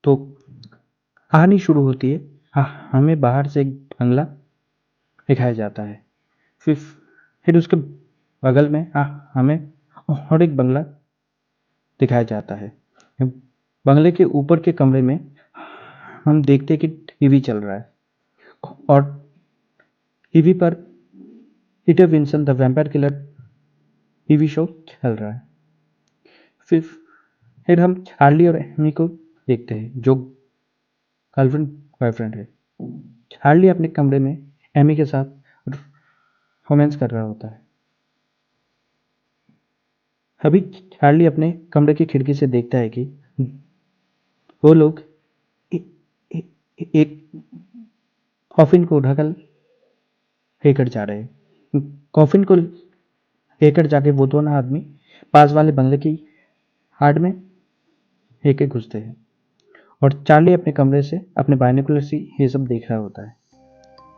तो कहानी शुरू होती है। हमें बाहर से एक बंगला दिखाया जाता है। फिर फिर उसके बगल में हमें और एक बंगला दिखाया जाता है। बंगले के ऊपर के कमरे में हम देखते हैं कि टीवी चल रहा है और टीवी पर Peter Vinson the vampire killer TV show चल रहा है। फिर हम चार्ली और एमी को देखते हैं जो गर्लफ्रेंड बॉयफ्रेंड है। चार्ली अपने कमरे में एमी के साथ रोमांस कर रहा होता है। अभी चार्ली अपने कमरे की खिड़की से देखता है कि वो लोग एक कॉफिन को ढकल लेकर जा रहे हैं। कॉफिन को लेकर जाके वो दोनों आदमी पास वाले बंगले की हार्ड में लेके घुसते हैं और चार्ली अपने कमरे से अपने बाइनोकुलर से ये सब देख रहा होता है।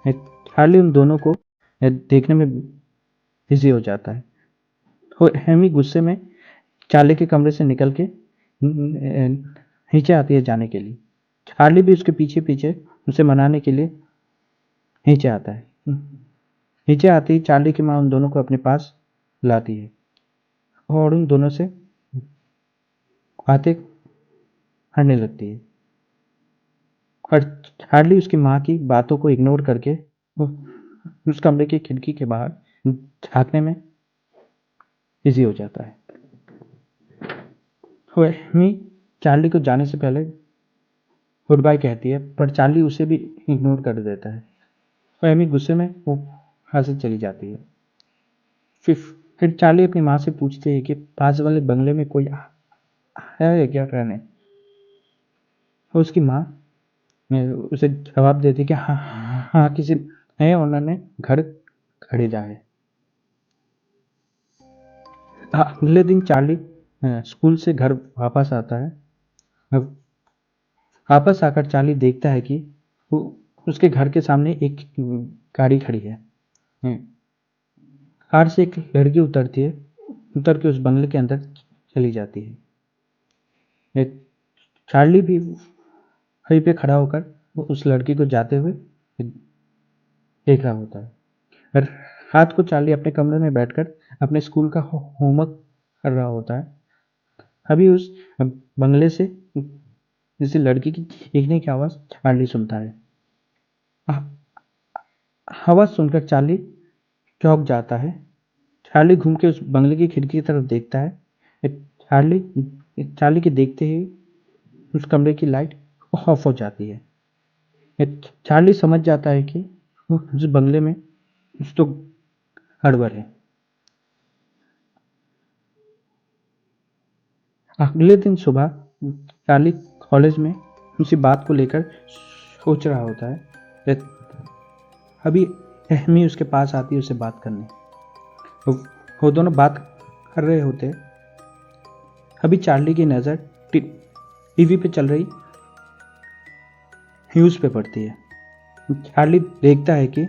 चार्ली उन दोनों को देखने में बिजी हो जाता है और एमी गुस्से में चार्ली के कमरे से निकल के नीचे आती है जाने के लिए। चार्ली भी उसके पीछे पीछे उसे मनाने के लिए नीचे आता है। नीचे आती ही चार्ली की माँ उन दोनों को अपने पास लाती है और उन दोनों से बातें करने लगती है और चार्ली उसकी माँ की बातों को इग्नोर करके उस कमरे की खिड़की के बाहर झांकने में बिजी हो जाता है। एमी चार्ली को जाने से पहले गुड बाय कहती है पर चार्ली उसे भी इग्नोर कर देता है और एमी गुस्से में वो वहाँ से चली जाती है। फिर चार्ली अपनी माँ से पूछती है कि पास वाले बंगले में कोई आया है क्या रहने। और उसकी माँ उसे जवाब देती है कि हाँ हाँ हाँ किसी नए ओनर ने घर खरीदा है। अगले दिन चार्ली स्कूल से घर वापस आता है। वापस आकर चार्ली देखता है कि उसके घर के सामने एक गाड़ी खड़ी है। कार से एक लड़की उतरती है, उतर के उस बंगले के अंदर चली जाती है। चार्ली भी वहीं पे खड़ा होकर वो उस लड़की को जाते हुए देख रहा होता है। और रात को चार्ली अपने कमरे में बैठकर अपने स्कूल का होमवर्क कर रहा होता है। अभी उस बंगले से किसी लड़की की चीखने की आवाज़ चार्ली सुनता है। आवाज़ सुनकर चार्ली चौंक जाता है। चार्ली घूम के उस बंगले की खिड़की की तरफ देखता है। चार्ली चार्ली के देखते ही उस कमरे की लाइट ऑफ हो जाती है। चार्ली समझ जाता है कि उस बंगले में कुछ तो गड़बड़ है। अगले दिन सुबह चार्ली कॉलेज में उसी बात को लेकर सोच रहा होता है। अभी एमी उसके पास आती है उसे बात करने। वो दोनों बात कर रहे होते। अभी चार्ली की नज़र टीवी पे चल रही न्यूज़ पे पड़ती है। चार्ली देखता है कि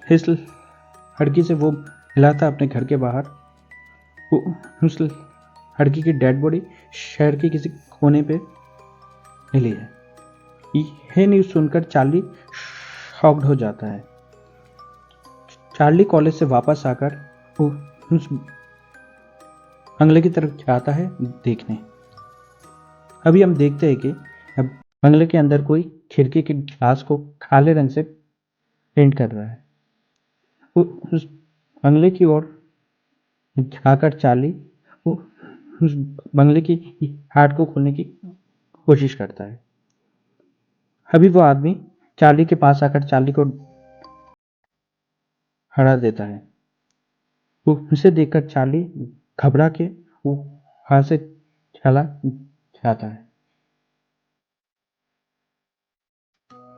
इस लड़की से वो मिला था अपने घर के बाहर। उस लड़की की डेड बॉडी शहर के किसी कोने पे मिली है। यह न्यूज़ सुनकर चार्ली शॉक्ड हो जाता है। चार्ली कॉलेज से वापस आकर उस बंगले की तरफ जाता है देखने। अभी हम देखते हैं कि अब बंगले के अंदर कोई खिड़की के ग्लास को काले रंग से पेंट कर रहा है। उस बंगले की ओर जाकर चार्ली उस बंगले की हार्ट को खोलने की कोशिश करता है। अभी वो आदमी चार्ली के पास आकर चार्ली को हरा देता है। वो उसे देखकर चार्ली घबरा के वो वहां से चला जाता है।